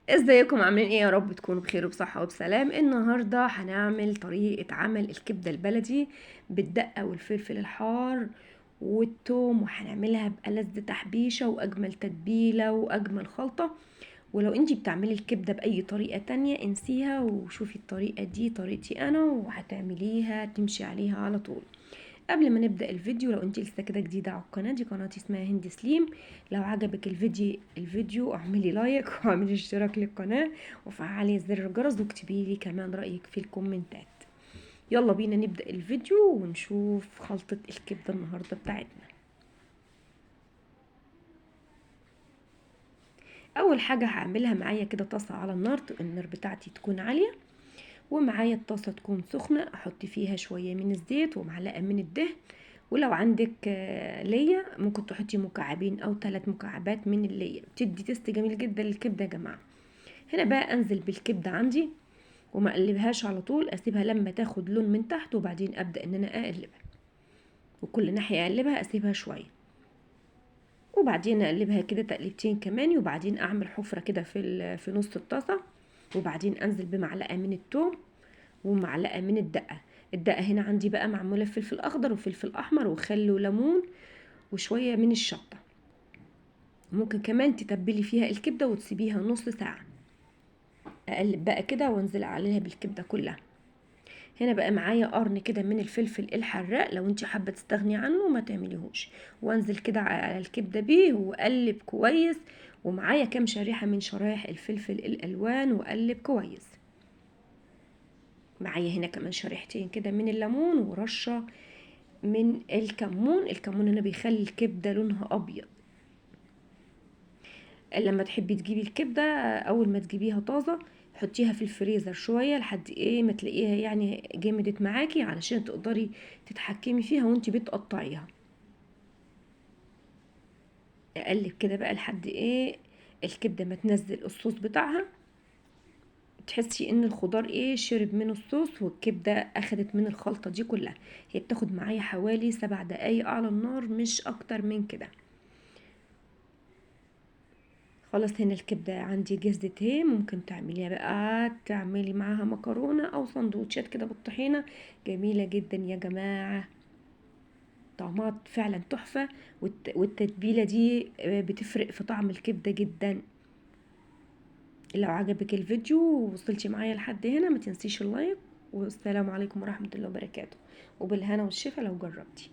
ازيكم عاملين ايه؟ يا رب تكونوا بخير وبصحة وبسلام. النهاردة هنعمل طريقة عمل الكبدة البلدي بالدقة والفلفل الحار والثوم، وهنعملها بألذ تحبيشة واجمل تتبيلة واجمل خلطة. ولو انتي بتعملي الكبدة بأي طريقة تانية انسيها وشوفي الطريقة دي طريقتي انا وهتعمليها تمشي عليها على طول. قبل ما نبدأ الفيديو، لو انت لسه كده جديدة على القناة دي، قناتي اسمها هند سليم. لو عجبك الفيديو اعملي لايك واعملي اشتراك للقناة وفعلي زر الجرس واكتبي لي كمان رأيك في الكومنتات. يلا بينا نبدأ الفيديو ونشوف خلطة الكبدة النهاردة بتاعتنا. اول حاجة هعملها، معايا كده طاسة على النار بتاعتي تكون عالية، ومعايا الطاسة تكون سخنة، احط فيها شوية من الزيت ومعلقة من الدهن. ولو عندك ليا ممكن تحطي مكعبين او 3 مكعبات من الليا، بتدي تست جميل جدا للكبدة يا جماعة. هنا بقى انزل بالكبدة عندي وما اقلبهاش على طول، اسيبها لما تاخد لون من تحت وبعدين ابدأ ان انا اقلبها، وكل ناحية اقلبها اسيبها شوية وبعدين اقلبها كده تقليبتين كمان، وبعدين اعمل حفرة كده في نص الطاسة، وبعدين انزل بمعلقة من الثوم ومعلقة من الدقة هنا عندي بقى معمولة فلفل اخضر وفلفل احمر وخل وليمون وشوية من الشطة. ممكن كمان تتبلي فيها الكبدة وتسيبيها نص ساعة. اقلب بقى كده وانزل عليها بالكبدة كلها. هنا بقى معايا قرن كده من الفلفل الحراق، لو انت حابة تستغني عنه ما تعمليهوش، وانزل كده على الكبدة بيه واقلب كويس. ومعايا كام شريحة من شرايح الفلفل الالوان واقلب كويس. معايا هنا كمان شريحتين كده من الليمون ورشة من الكمون هنا بيخلي الكبدة لونها ابيض. لما تحبي تجيبي الكبدة اول ما تجيبيها طازة حطيها في الفريزر شوية لحد ايه ما تلاقيها يعني جمدت معاكي، علشان تقدري تتحكمي فيها وانتي بتقطعيها. اقلب كده بقى لحد ايه الكبدة ما تنزل الصوص بتاعها، تحسي ان الخضار ايه شرب من الصوص والكبدة اخدت من الخلطة دي كلها. هي بتاخد معايا حوالي 7 دقايق على النار، مش اكتر من كده. خلاص هنا الكبدة عندي جهزت اهي، ممكن تعمليها بقى تعملي معاها مكرونة او سندوتشات كده بالطحينة، جميلة جدا يا جماعة، طعمها فعلا تحفة. والتتبيلة دي بتفرق في طعم الكبدة جدا. لو عجبك الفيديو ووصلتي معايا لحد هنا ما تنسيش اللايك، والسلام عليكم ورحمة الله وبركاته، وبالهنا والشفا لو جربتي.